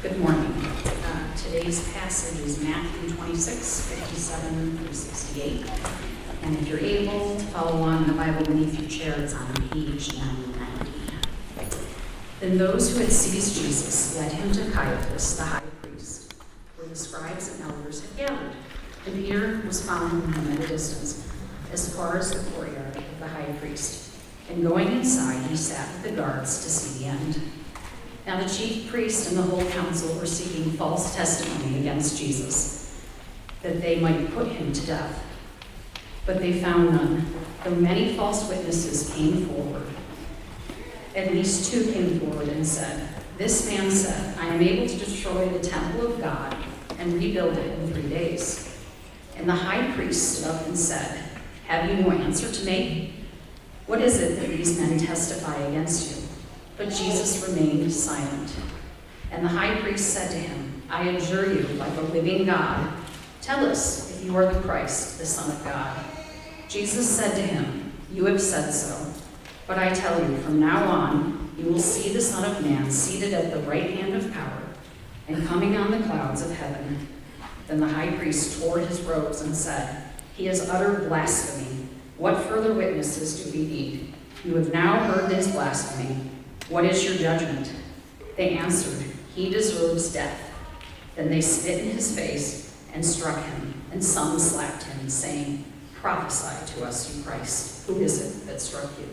Good morning. Today's passage is Matthew 26, 57 through 68. And if you're able to follow on in the Bible beneath your chair, it's on page 990. Then those who had seized Jesus led him to Caiaphas, the high priest, where the scribes and elders had gathered. And Peter was following him at a distance, as far as the courtyard of the high priest. And going inside, he sat with the guards to see the end. Now the chief priest and the whole council were seeking false testimony against Jesus, that they might put him to death. But they found none, though many false witnesses came forward. At least two came forward and said, "This man said, I am able to destroy the temple of God and rebuild it in 3 days." And the high priest stood up and said, "Have you no answer to make? What is it that these men testify against you?" But Jesus remained silent. And the high priest said to him, "I adjure you by the living God, tell us if you are the Christ, the Son of God." Jesus said to him, "You have said so. But I tell you, from now on, you will see the Son of Man seated at the right hand of power and coming on the clouds of heaven." Then the high priest tore his robes and said, "He has uttered blasphemy. What further witnesses do we need? You have now heard his blasphemy. What is your judgment?" They answered, "He deserves death." Then they spit in his face and struck him, and some slapped him, saying, "Prophesy to us, you Christ. Who is it that struck you?"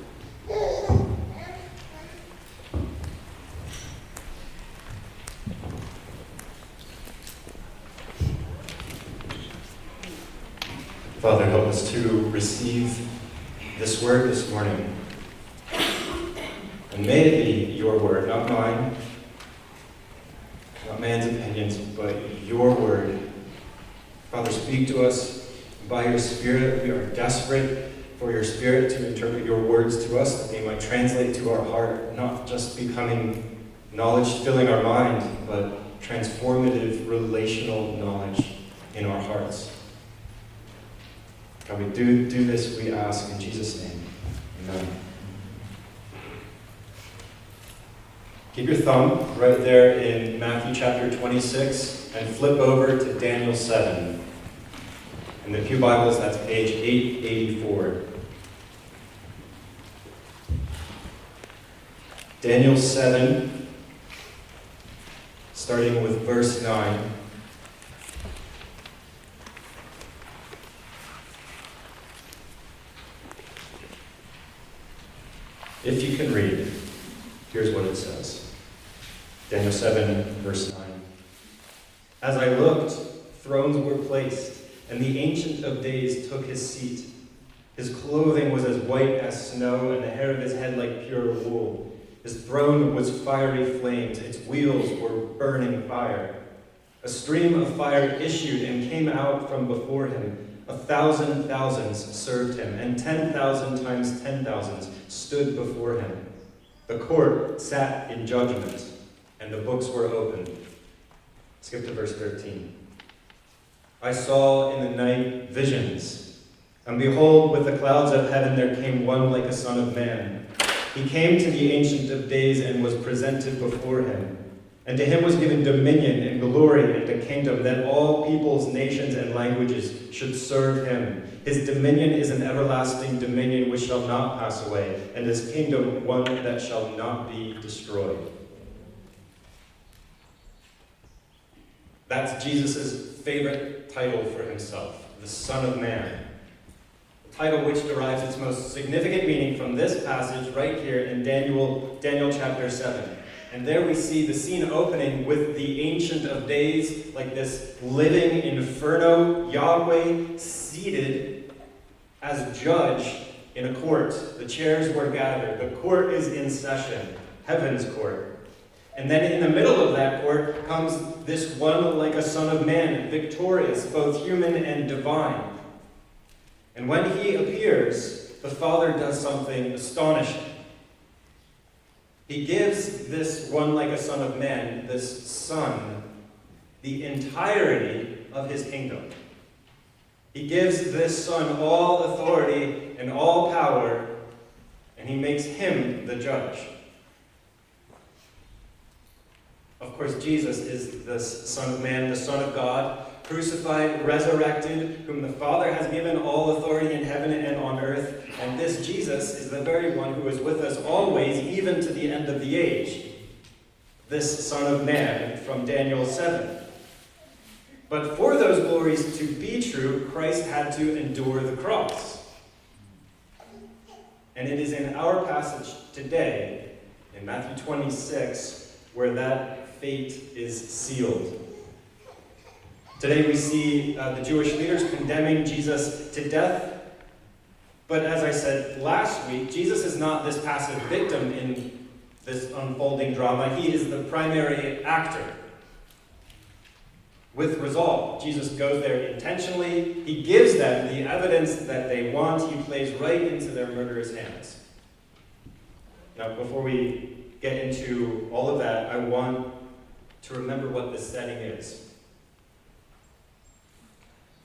Father, help us to receive this word this morning. And may it be your word, not mine, not man's opinions, but your word. Father, speak to us by your Spirit. We are desperate for your Spirit to interpret your words to us, that they might translate to our heart, not just becoming knowledge filling our mind, but transformative relational knowledge in our hearts. God, we do this, we ask in Jesus' name. Amen. Keep your thumb right there in Matthew chapter 26 and flip over to Daniel 7. In the Pew Bibles, that's page 884. Daniel 7, starting with verse 9. If you can read, here's what it says. Daniel 7, verse 9. "As I looked, thrones were placed, and the Ancient of Days took his seat. His clothing was as white as snow, and the hair of his head like pure wool. His throne was fiery flames, its wheels were burning fire. A stream of fire issued and came out from before him. 1,000 thousands served him, and 10,000 times 10,000 stood before him. The court sat in judgment, and the books were opened." Skip to verse 13. "I saw in the night visions, and behold, with the clouds of heaven there came one like a son of man. He came to the Ancient of Days and was presented before him. And to him was given dominion and glory and a kingdom, that all peoples, nations, and languages should serve him. His dominion is an everlasting dominion which shall not pass away, and his kingdom one that shall not be destroyed." That's Jesus' favorite title for himself, the Son of Man. The title which derives its most significant meaning from this passage right here in Daniel chapter 7. And there we see the scene opening with the Ancient of Days, like this living inferno, Yahweh seated as judge in a court. The chairs were gathered. The court is in session, heaven's court. And then in the middle of that court comes this one like a son of man, victorious, both human and divine. And when he appears, the Father does something astonishing. He gives this one like a son of man, this son, the entirety of his kingdom. He gives this son all authority and all power, and he makes him the judge. Of course, Jesus is the Son of Man, the Son of God, crucified, resurrected, whom the Father has given all authority in heaven and on earth. And this Jesus is the very one who is with us always, even to the end of the age. This Son of Man from Daniel 7. But for those glories to be true, Christ had to endure the cross. And it is in our passage today, in Matthew 26, where that fate is sealed. Today we see the Jewish leaders condemning Jesus to death. But as I said last week, Jesus is not this passive victim in this unfolding drama. He is the primary actor. With resolve, Jesus goes there intentionally. He gives them the evidence that they want. He plays right into their murderous hands. Now, before we get into all of that, I want to remember what the setting is.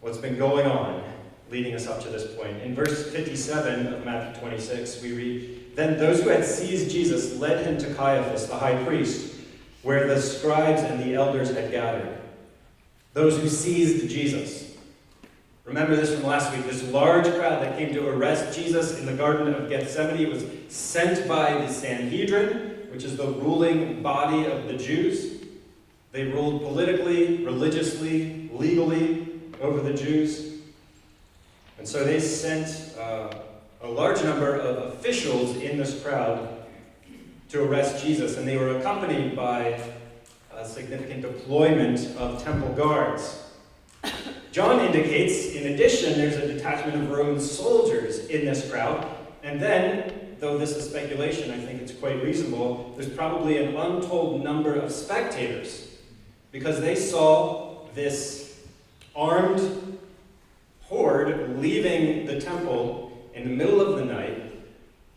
What's been going on leading us up to this point. In verse 57 of Matthew 26, we read, "Then those who had seized Jesus led him to Caiaphas, the high priest, where the scribes and the elders had gathered." Those who seized Jesus. Remember this from last week. This large crowd that came to arrest Jesus in the Garden of Gethsemane was sent by the Sanhedrin, which is the ruling body of the Jews. They ruled politically, religiously, legally over the Jews. And so they sent a large number of officials in this crowd to arrest Jesus, and they were accompanied by a significant deployment of temple guards. John indicates, in addition, there's a detachment of Roman soldiers in this crowd, and then, though this is speculation, I think it's quite reasonable, there's probably an untold number of spectators, because they saw this armed horde leaving the temple in the middle of the night,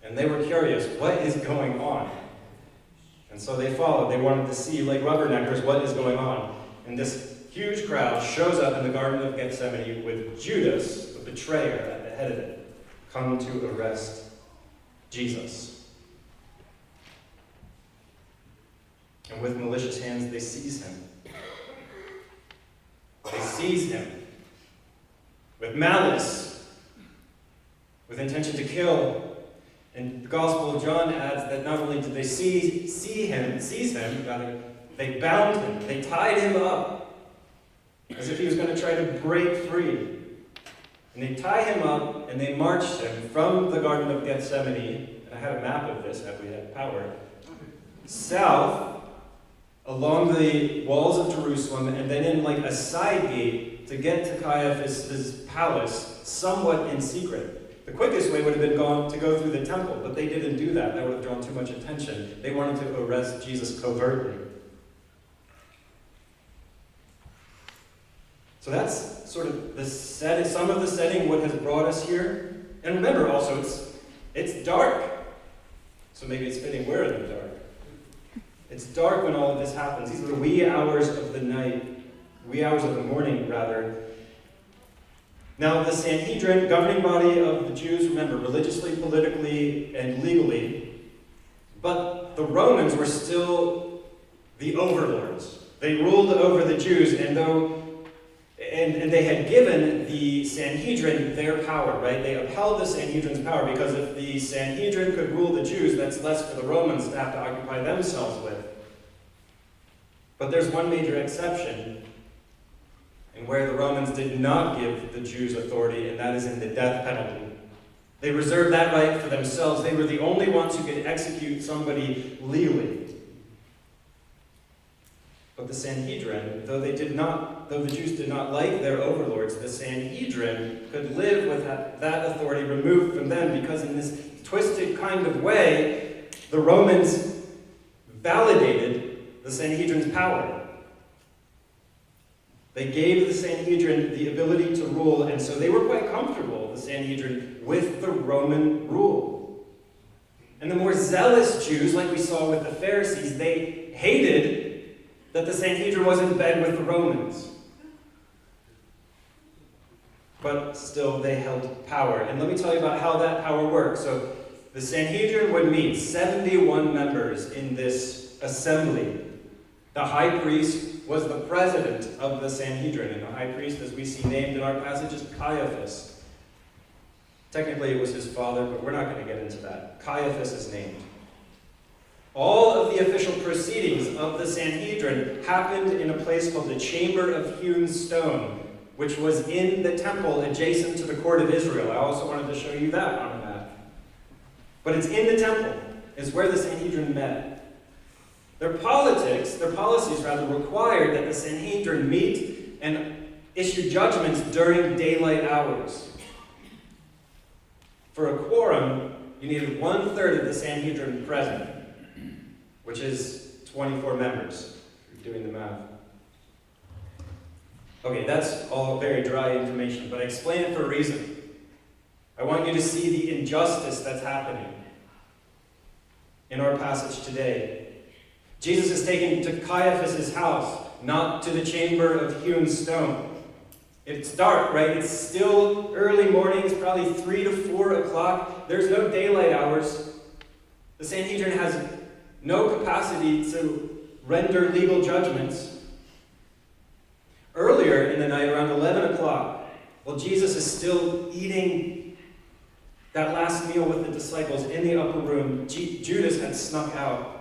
and they were curious, what is going on? And so they followed. They wanted to see, like rubberneckers, what is going on. And this huge crowd shows up in the Garden of Gethsemane with Judas, the betrayer, at the head of it, come to arrest Jesus. And with malicious hands, they seize him. They seize him with malice, with intention to kill. And the Gospel of John adds that not only did they seize him, they bound him, they tied him up, as if he was going to try to break free. And they tie him up, and they marched him from the Garden of Gethsemane, and I had a map of this, if we had power, south, along the walls of Jerusalem, and then in like a side gate to get to Caiaphas' palace, somewhat in secret. The quickest way would have been to go through the temple, but they didn't do that. That would have drawn too much attention. They wanted to arrest Jesus covertly. So that's sort of the some of the setting, what has brought us here. And remember also, it's dark. So maybe it's fitting we're in the dark. It's dark when all of this happens. These are the wee hours of the night, wee hours of the morning, rather. Now, the Sanhedrin, governing body of the Jews, remember, religiously, politically, and legally, but the Romans were still the overlords. They ruled over the Jews, and they had given the Sanhedrin their power, right? They upheld the Sanhedrin's power, because if the Sanhedrin could rule the Jews, that's less for the Romans to have to occupy themselves with. But there's one major exception, and where the Romans did not give the Jews authority, and that is in the death penalty. They reserved that right for themselves. They were the only ones who could execute somebody legally. But the Sanhedrin, though the Jews did not like their overlords, the Sanhedrin could live with that authority removed from them, because in this twisted kind of way, the Romans validated the Sanhedrin's power. They gave the Sanhedrin the ability to rule, and so they were quite comfortable, the Sanhedrin, with the Roman rule. And the more zealous Jews, like we saw with the Pharisees, they hated that the Sanhedrin was in bed with the Romans. But still, they held power. And let me tell you about how that power works. So, the Sanhedrin would meet 71 members in this assembly. The high priest was the president of the Sanhedrin, and the high priest, as we see named in our passage, is Caiaphas. Technically, it was his father, but we're not going to get into that. Caiaphas is named. All of the official proceedings of the Sanhedrin happened in a place called the Chamber of Hewn Stone, which was in the temple adjacent to the court of Israel. I also wanted to show you that on a map. But it's in the temple. It's where the Sanhedrin met. Their policies required that the Sanhedrin meet and issue judgments during daylight hours. For a quorum, you needed 1/3 of the Sanhedrin present, which is 24 members, if you're doing the math. Okay, that's all very dry information, but I explain it for a reason. I want you to see the injustice that's happening in our passage today. Jesus is taken to Caiaphas' house, not to the chamber of hewn stone. It's dark, right? It's still early morning. It's probably 3 to 4 o'clock. There's no daylight hours. The Sanhedrin has no capacity to render legal judgments. Earlier in the night, around 11 o'clock, while Jesus is still eating that last meal with the disciples in the upper room, Judas had snuck out.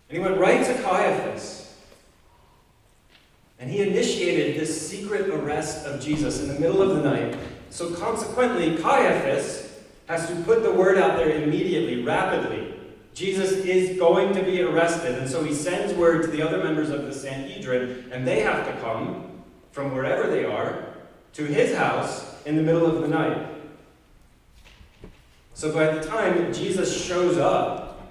And he went right to Caiaphas. And he initiated this secret arrest of Jesus in the middle of the night. So consequently, Caiaphas has to put the word out there immediately, rapidly. Jesus is going to be arrested. And so he sends word to the other members of the Sanhedrin, and they have to come from wherever they are to his house in the middle of the night. So by the time Jesus shows up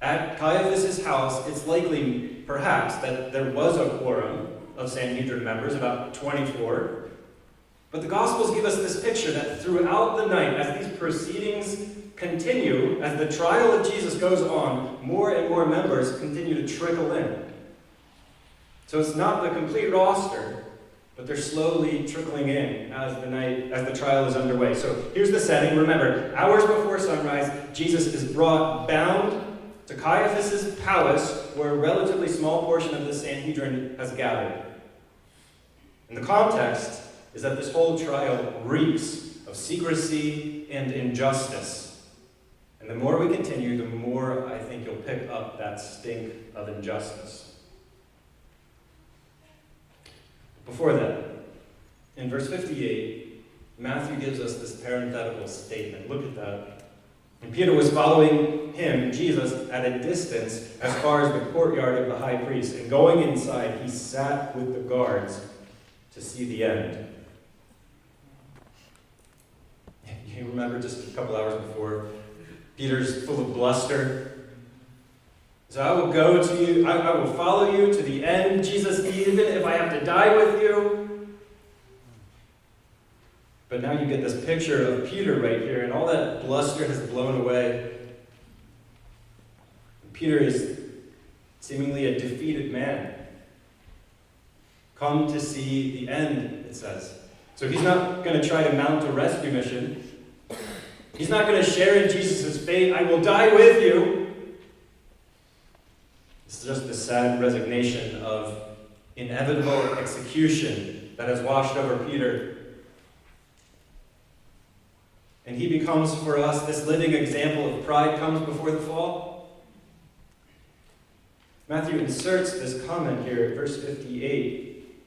at Caiaphas' house, it's likely, perhaps, that there was a quorum of Sanhedrin members, about 24. But the Gospels give us this picture that throughout the night, as these proceedings continue, as the trial of Jesus goes on, more and more members continue to trickle in. So it's not the complete roster, but they're slowly trickling in as the trial is underway. So here's the setting. Remember, hours before sunrise, Jesus is brought bound to Caiaphas' palace, where a relatively small portion of the Sanhedrin has gathered. And the context is that this whole trial reeks of secrecy and injustice. And the more we continue, the more I think you'll pick up that stink of injustice. Before that, in verse 58, Matthew gives us this parenthetical statement. Look at that. And Peter was following him, Jesus, at a distance as far as the courtyard of the high priest. And going inside, he sat with the guards to see the end. You remember just a couple hours before, Peter's full of bluster. So I will go to you, I will follow you to the end, Jesus, even if I have to die with you. But now you get this picture of Peter right here, and all that bluster has blown away. Peter is seemingly a defeated man. Come to see the end, it says. So he's not going to try to mount a rescue mission. He's not going to share in Jesus' fate. I will die with you. It's just the sad resignation of inevitable execution that has washed over Peter. And he becomes for us this living example of pride comes before the fall. Matthew inserts this comment here at verse 58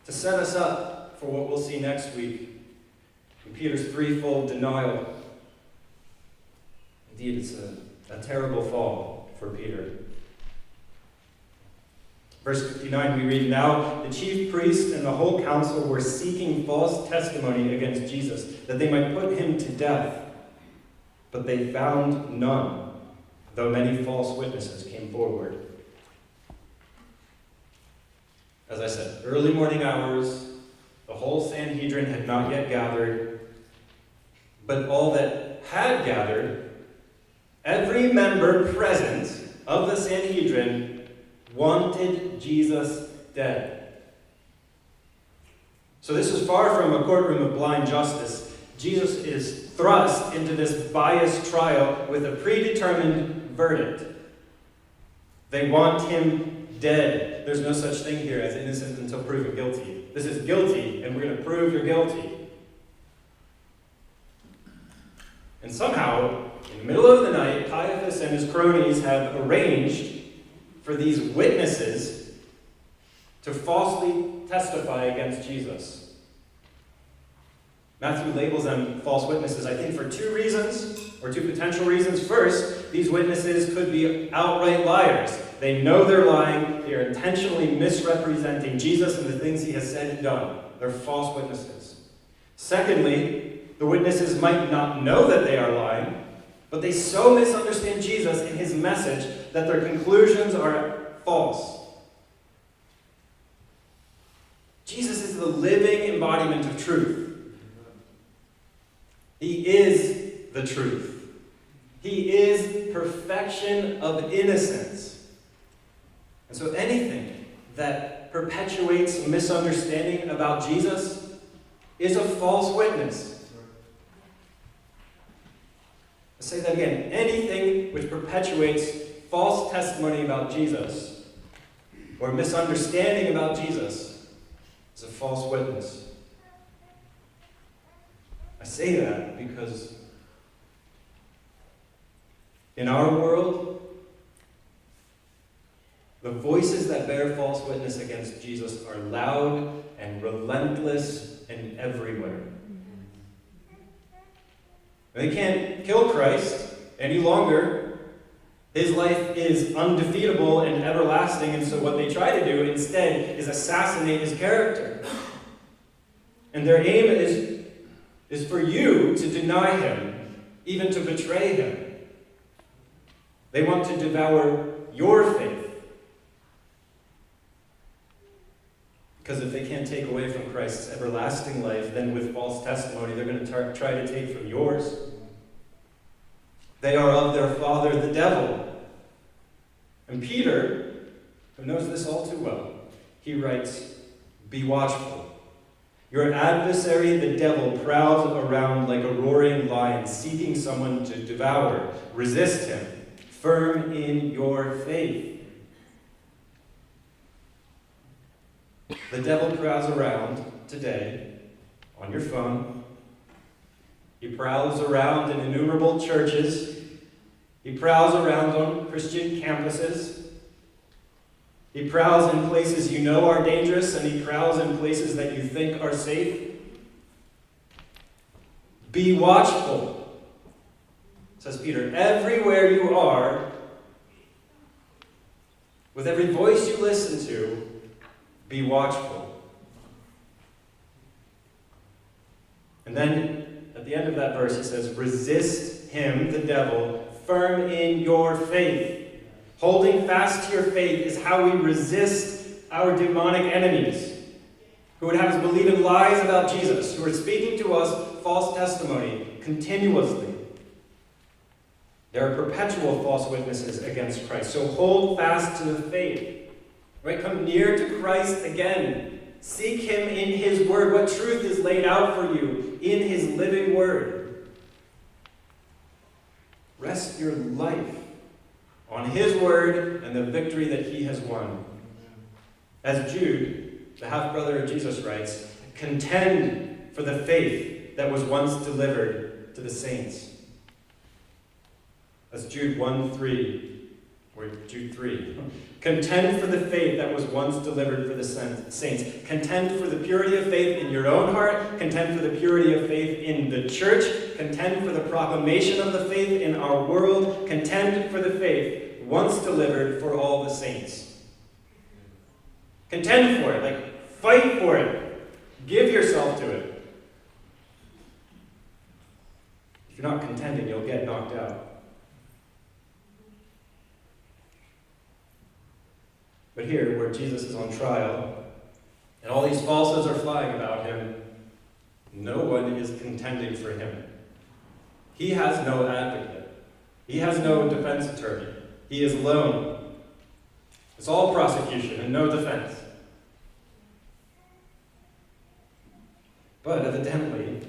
to set us up for what we'll see next week in Peter's threefold denial. Indeed, it's a terrible fall for Peter. Verse 59, we read, "Now the chief priests and the whole council were seeking false testimony against Jesus, that they might put him to death. But they found none, though many false witnesses came forward." As I said, early morning hours, the whole Sanhedrin had not yet gathered, but all that had gathered, every member present of the Sanhedrin wanted Jesus dead. So this is far from a courtroom of blind justice. Jesus is thrust into this biased trial with a predetermined verdict. They want him dead. There's no such thing here as innocent until proven guilty. This is guilty, and we're going to prove you're guilty. And somehow, in the middle of the night, Caiaphas and his cronies have arranged for these witnesses to falsely testify against Jesus. Matthew labels them false witnesses, I think, for two reasons, or two potential reasons. First, these witnesses could be outright liars. They know they're lying. They are intentionally misrepresenting Jesus and the things he has said and done. They're false witnesses. Secondly, the witnesses might not know that they are lying, but they so misunderstand Jesus and his message that their conclusions are false. Jesus is the living embodiment of truth. He is the truth. He is perfection of innocence. And so anything that perpetuates misunderstanding about Jesus is a false witness. I'll say that again. Anything which perpetuates false testimony about Jesus or misunderstanding about Jesus is a false witness. I say that because in our world, the voices that bear false witness against Jesus are loud and relentless and everywhere. They can't kill Christ any longer. His life is undefeatable and everlasting, and so what they try to do instead is assassinate his character. And their aim is for you to deny him, even to betray him. They want to devour your faith. Because if they can't take away from Christ's everlasting life, then with false testimony, they're going to try to take from yours. They are of their father, the devil. And Peter, who knows this all too well, he writes, "Be watchful. Your adversary, the devil, prowls around like a roaring lion, seeking someone to devour. Resist him, firm in your faith." The devil prowls around today on your phone. He prowls around in innumerable churches. He prowls around on Christian campuses. He prowls in places you know are dangerous, and he prowls in places that you think are safe. Be watchful, says Peter. Everywhere you are, with every voice you listen to, be watchful. And then at the end of that verse, he says, resist him, the devil, firm in your faith. Holding fast to your faith is how we resist our demonic enemies, who would have us believe in lies about Jesus, who are speaking to us false testimony continuously. There are perpetual false witnesses against Christ. So hold fast to the faith. Right? Come near to Christ again. Seek him in his word. What truth is laid out for you in his living word? Rest your life on his word and the victory that he has won. As Jude, the half-brother of Jesus, writes, contend for the faith that was once delivered to the saints. That's Jude 1:3, or Jude 3. Contend for the faith that was once delivered for the saints. Contend for the purity of faith in your own heart. Contend for the purity of faith in the church. Contend for the proclamation of the faith in our world. Contend for the faith once delivered for all the saints. Contend for it. Fight for it. Give yourself to it. If you're not contending, you'll get knocked out. But here, where Jesus is on trial, and all these falsehoods are flying about him, no one is contending for him. He has no advocate. He has no defense attorney. He is alone. It's all prosecution and no defense. But evidently,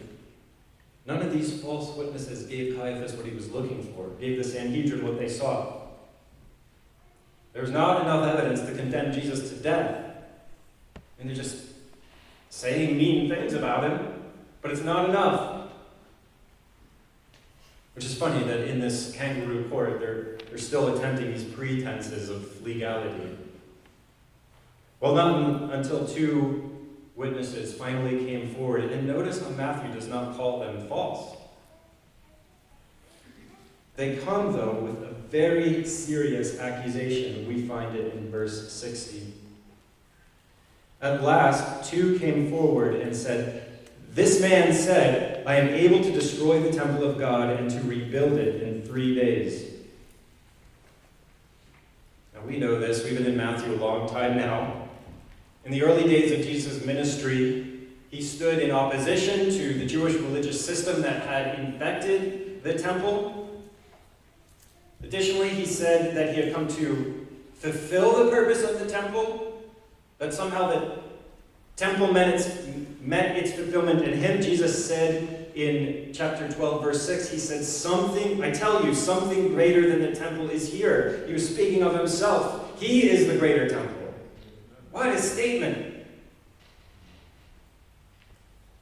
none of these false witnesses gave Caiaphas what he was looking for, gave the Sanhedrin what they sought. There's not enough evidence to condemn Jesus to death. And they're just saying mean things about him, but it's not enough. Which is funny that in this kangaroo court, they're still attempting these pretenses of legality. Well, not until two witnesses finally came forward. And notice how Matthew does not call them false. They come, though, with a very serious accusation. We find it in verse 60. At last, two came forward and said, "This man said, I am able to destroy the temple of God and to rebuild it in 3 days." Now, we know this. We've been in Matthew a long time now. In the early days of Jesus' ministry, he stood in opposition to the Jewish religious system that had infected the temple. Additionally, he said that he had come to fulfill the purpose of the temple, that somehow the temple met its fulfillment in him. Jesus said in chapter 12, verse 6, he said, I tell you, something greater than the temple is here. He was speaking of himself. He is the greater temple. What a statement.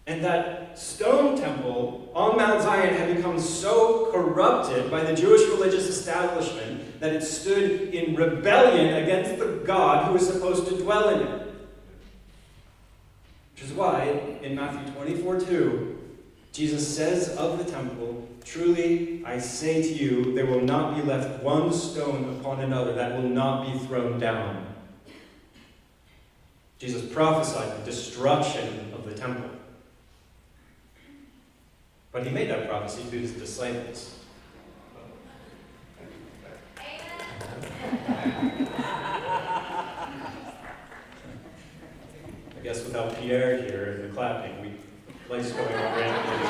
And that stone temple on Mount Zion had become so corrupted by the Jewish religious establishment that it stood in rebellion against the God who was supposed to dwell in it. Which is why, in Matthew 24:2, Jesus says of the temple, "Truly I say to you, there will not be left one stone upon another that will not be thrown down." Jesus prophesied the destruction of the temple. But he made that prophecy to his disciples. I guess without Pierre here and the clapping, we place going on randomly.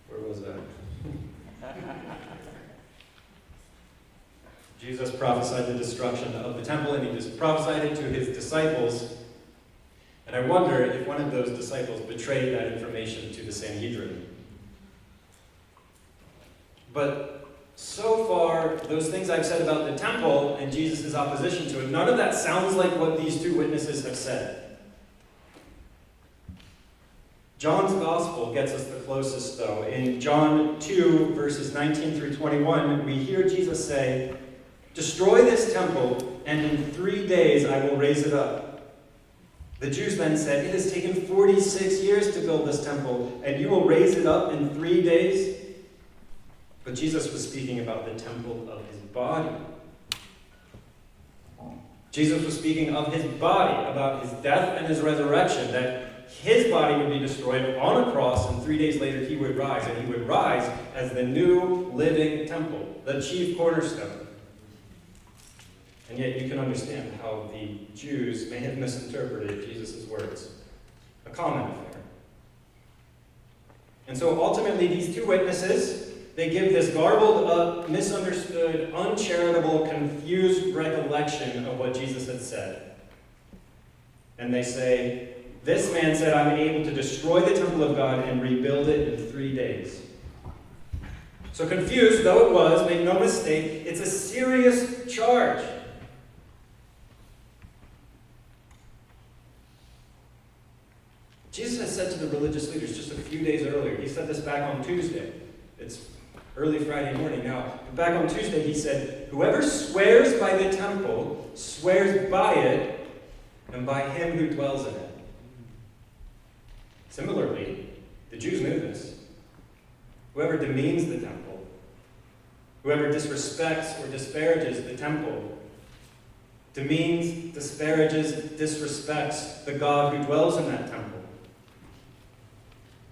Where was that? Jesus prophesied the destruction of the temple, and he just prophesied it to his disciples. And I wonder if one of those disciples betrayed that information to the Sanhedrin. But so far, those things I've said about the temple and Jesus' opposition to it, none of that sounds like what these two witnesses have said. John's gospel gets us the closest, though. In John 2, verses 19 through 21, we hear Jesus say, "Destroy this temple, and in 3 days I will raise it up." The Jews then said, "It has taken 46 years to build this temple, and you will raise it up in 3 days?" But Jesus was speaking about the temple of his body. Jesus was speaking of his body, about his death and his resurrection, that his body would be destroyed on a cross, and 3 days later he would rise, and he would rise as the new living temple, the chief cornerstone. And yet you can understand how the Jews may have misinterpreted Jesus' words. A common affair. And so ultimately these two witnesses, they give this garbled up, misunderstood, uncharitable, confused recollection of what Jesus had said. And they say, "This man said, I'm able to destroy the temple of God and rebuild it in 3 days." So confused though it was, make no mistake, it's a serious charge. Jesus had said to the religious leaders just a few days earlier, he said this back on Tuesday. It's early Friday morning now. But back on Tuesday he said, "Whoever swears by the temple swears by it and by him who dwells in it." Similarly, the Jews knew this. Whoever demeans the temple, whoever disrespects or disparages the temple, demeans, disparages, disrespects the God who dwells in that temple.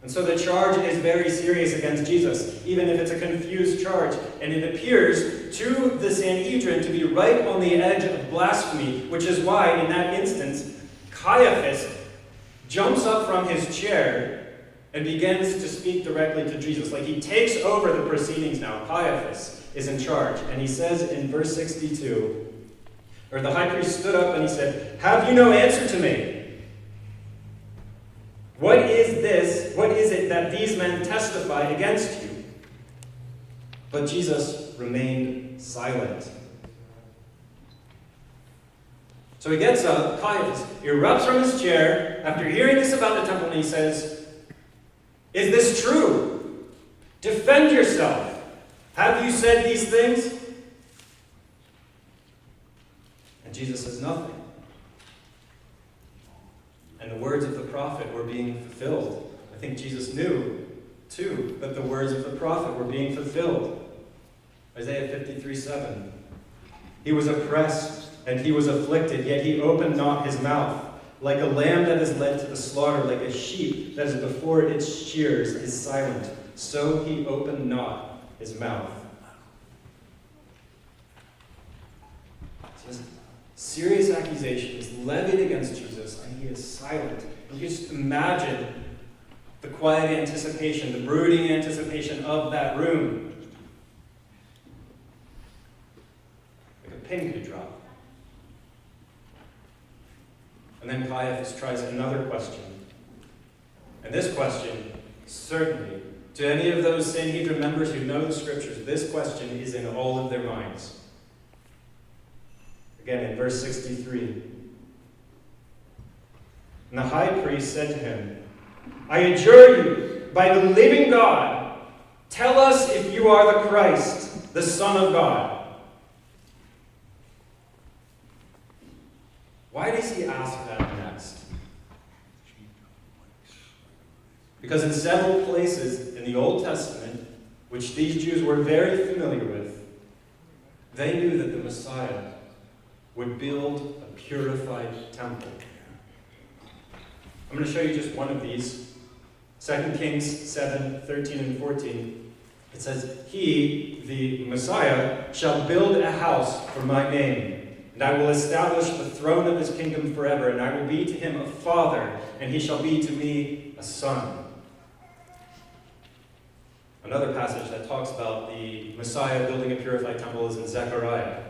And so the charge is very serious against Jesus, even if it's a confused charge. And it appears to the Sanhedrin to be right on the edge of blasphemy, which is why, in that instance, Caiaphas jumps up from his chair and begins to speak directly to Jesus. Like he takes over the proceedings now. Caiaphas is in charge. And he says in verse 62, or the high priest stood up and he said, "Have you no answer to me? What is this? What is it that these men testify against you?" But Jesus remained silent. So he gets up, Caiaphas erupts from his chair after hearing this about the temple, and he says, "Is this true? Defend yourself. Have you said these things?" And Jesus says nothing. And the words of the prophet were being fulfilled. I think Jesus knew, too, that the words of the prophet were being fulfilled. Isaiah 53:7. He was oppressed and he was afflicted, yet he opened not his mouth. Like a lamb that is led to the slaughter, like a sheep that is before its shearers is silent, so he opened not his mouth. So this serious accusation is levied against Jesus, and he is silent. And you just imagine the quiet anticipation, the brooding anticipation of that room. Like a pin could drop. And then Caiaphas tries another question. And this question, certainly, to any of those Sanhedrin members who know the scriptures, this question is in all of their minds. Again, in verse 63. And the high priest said to him, "I adjure you, by the living God, tell us if you are the Christ, the Son of God." Why does he ask that next? Because in several places in the Old Testament, which these Jews were very familiar with, they knew that the Messiah would build a purified temple. I'm going to show you just one of these. 2 Kings 7:13 and 14. It says, "He, the Messiah, shall build a house for my name. And I will establish the throne of his kingdom forever, and I will be to him a father, and he shall be to me a son." Another passage that talks about the Messiah building a purified temple is in Zechariah